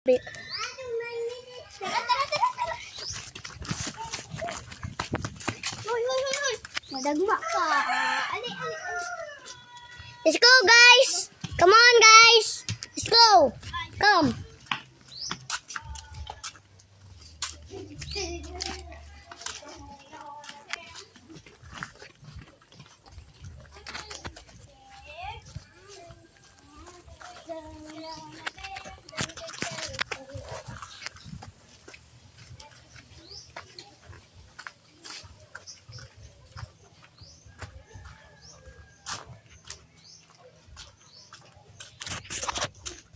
Madagma ka. Ali. Let's go, guys. Come on, guys. Let's go. Come.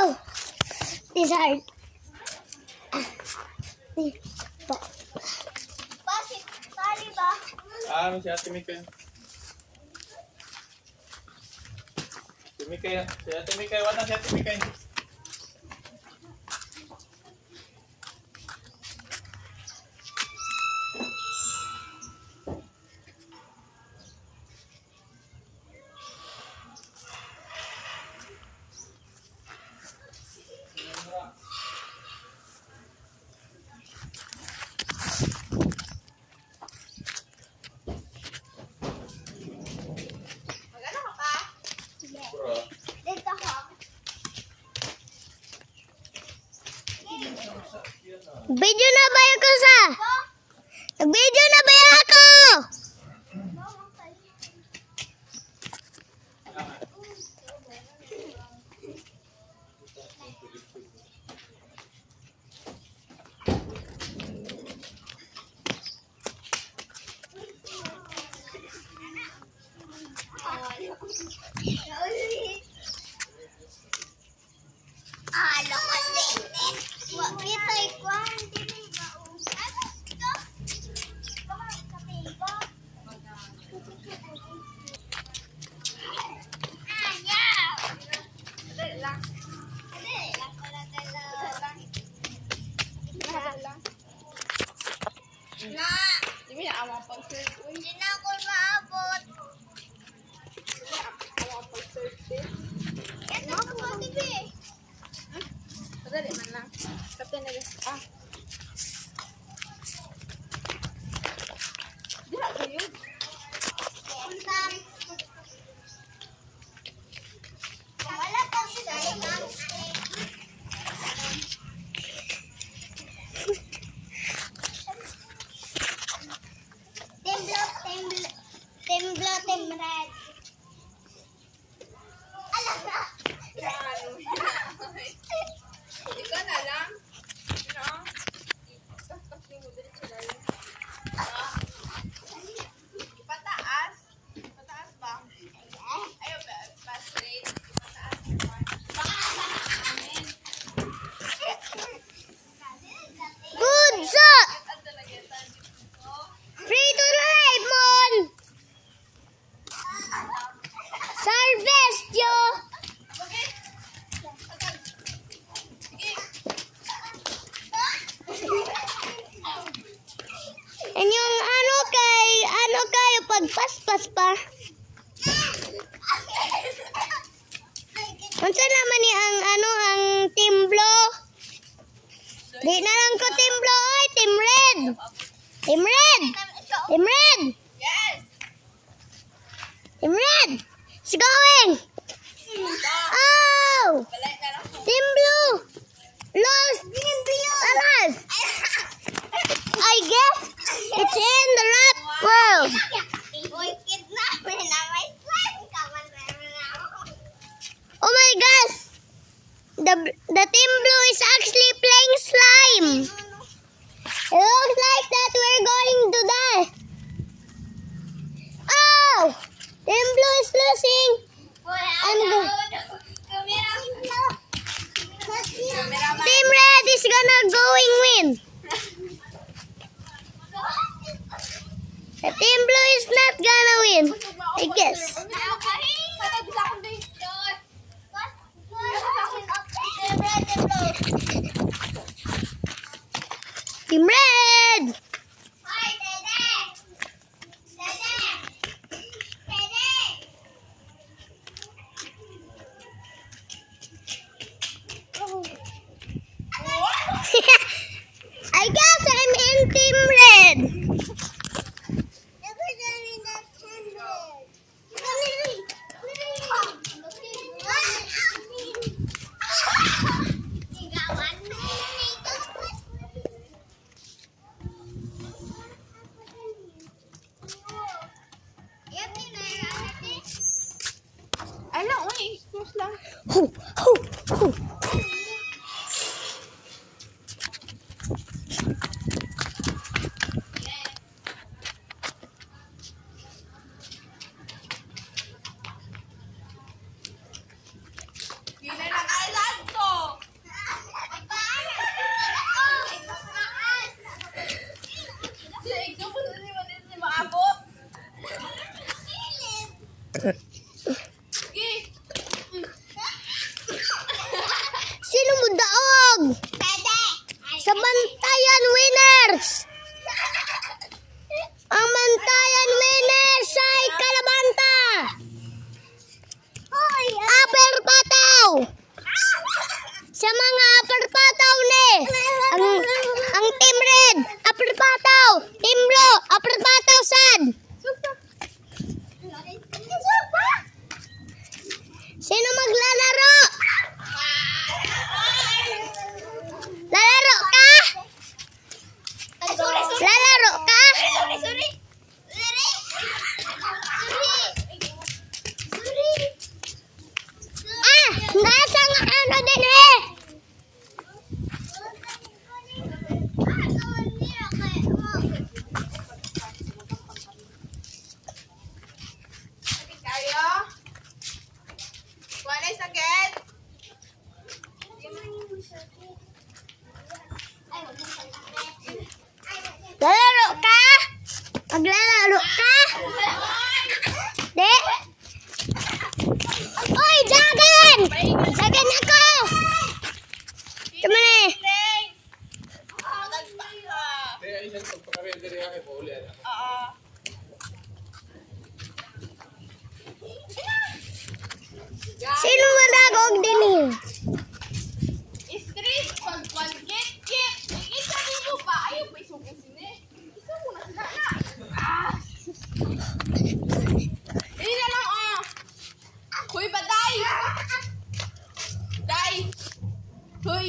Oh, this is hard. Bakit? Tali ba? Si Ate Mikay. Si Ate Mikay, wala si Ate Mikay. Dito ka. Video na ba yung kusa? Nag-video na ba yung ako? Hindi na ako maabot. Yan na ako ang tibi. Dali man lang. Kapten na ah. Dila ko yun. Wala pa siya. Timred. Alam na. Ikaw na lang. No? Kasi mo din sila yun. Ipataas. Ipataas ba? Ayaw ba? Straight. Ipataas. Amen. Good shot. Ang dalagatan dito. Free to live, mon. Service, yo. And yung ano kayo pagpaspas pa. Unsa naman ni ang ang timblo? Di na lang ko timblo, oy, Team Red. Team Red. Team Red. Yes! Team Red. It's going. Oh. Balay na lang. Team Blue. Lost. Alas. I guess it's in the rat world. Oh my gosh. The Team Blue is actually playing slime. It looks like that we're going to die. Oh! Team Blue is losing. Team Red is gonna win. The Team Blue is not gonna win, I guess. Team Red! pataw ni. Ang team red, upper pataw. Team blue, upper pataw sad. Sino maglalaro? Lalaro ka? Lalaro ka? Ah, nasa nga ano din eh. Tayo. Kuha na yung sakit. Lalaro ka? Maglalaro ka? Di? Oy, Jagan! Jagan ako! Tama na eh. Kaya isang pagpakarin diri ako po ulit. Sino madagog din eh? Street, pag-get. Isa mo ba? Ayaw ba isugin sini? Isa mo na sila na. Hindi na lang, oh. Huy ba, Day? Day. Huy.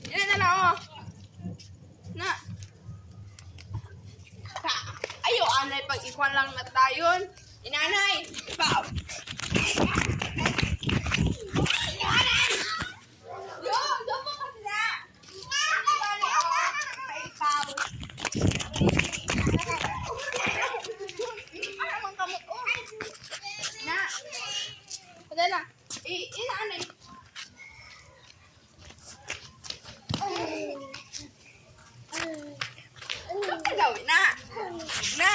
Hindi na lang, oh. Na. Ayaw, anay, pag-ikuan lang na tayo. Inanay. Ikaw. Yo, doon mo kasi na. Na. Padala. Inaanay. Gawin na. Na.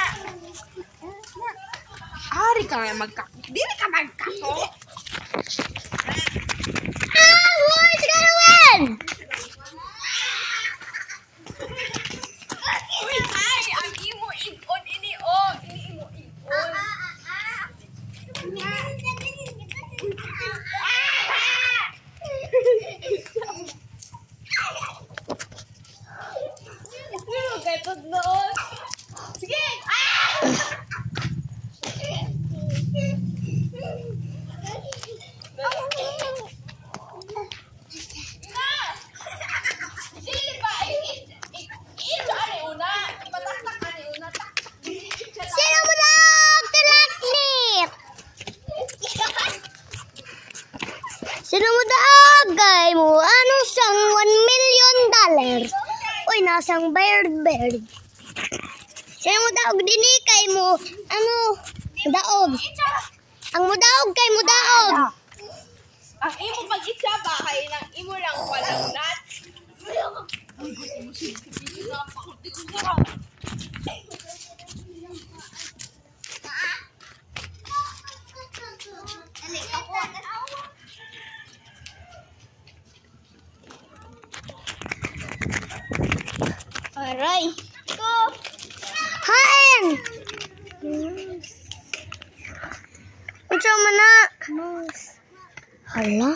Ari ka nga magkakot. Dili ka magkakot. Ah, what's gonna win? Uy, ay, ang imo igon ini oh. Ini imo igon. Ano kay pagnoon? Sige. Sino madagog tilaknit? Sino madagay mo? Ano sang $1 million? Uy, nasang bird. Sino madaog dinikay mo? Ano? Mudaog. Ang mudaog kay mudaog. Ang imo pag-isa ba kay nang imo lang walang nut? Aray. Hain! Unsa man na? Hala?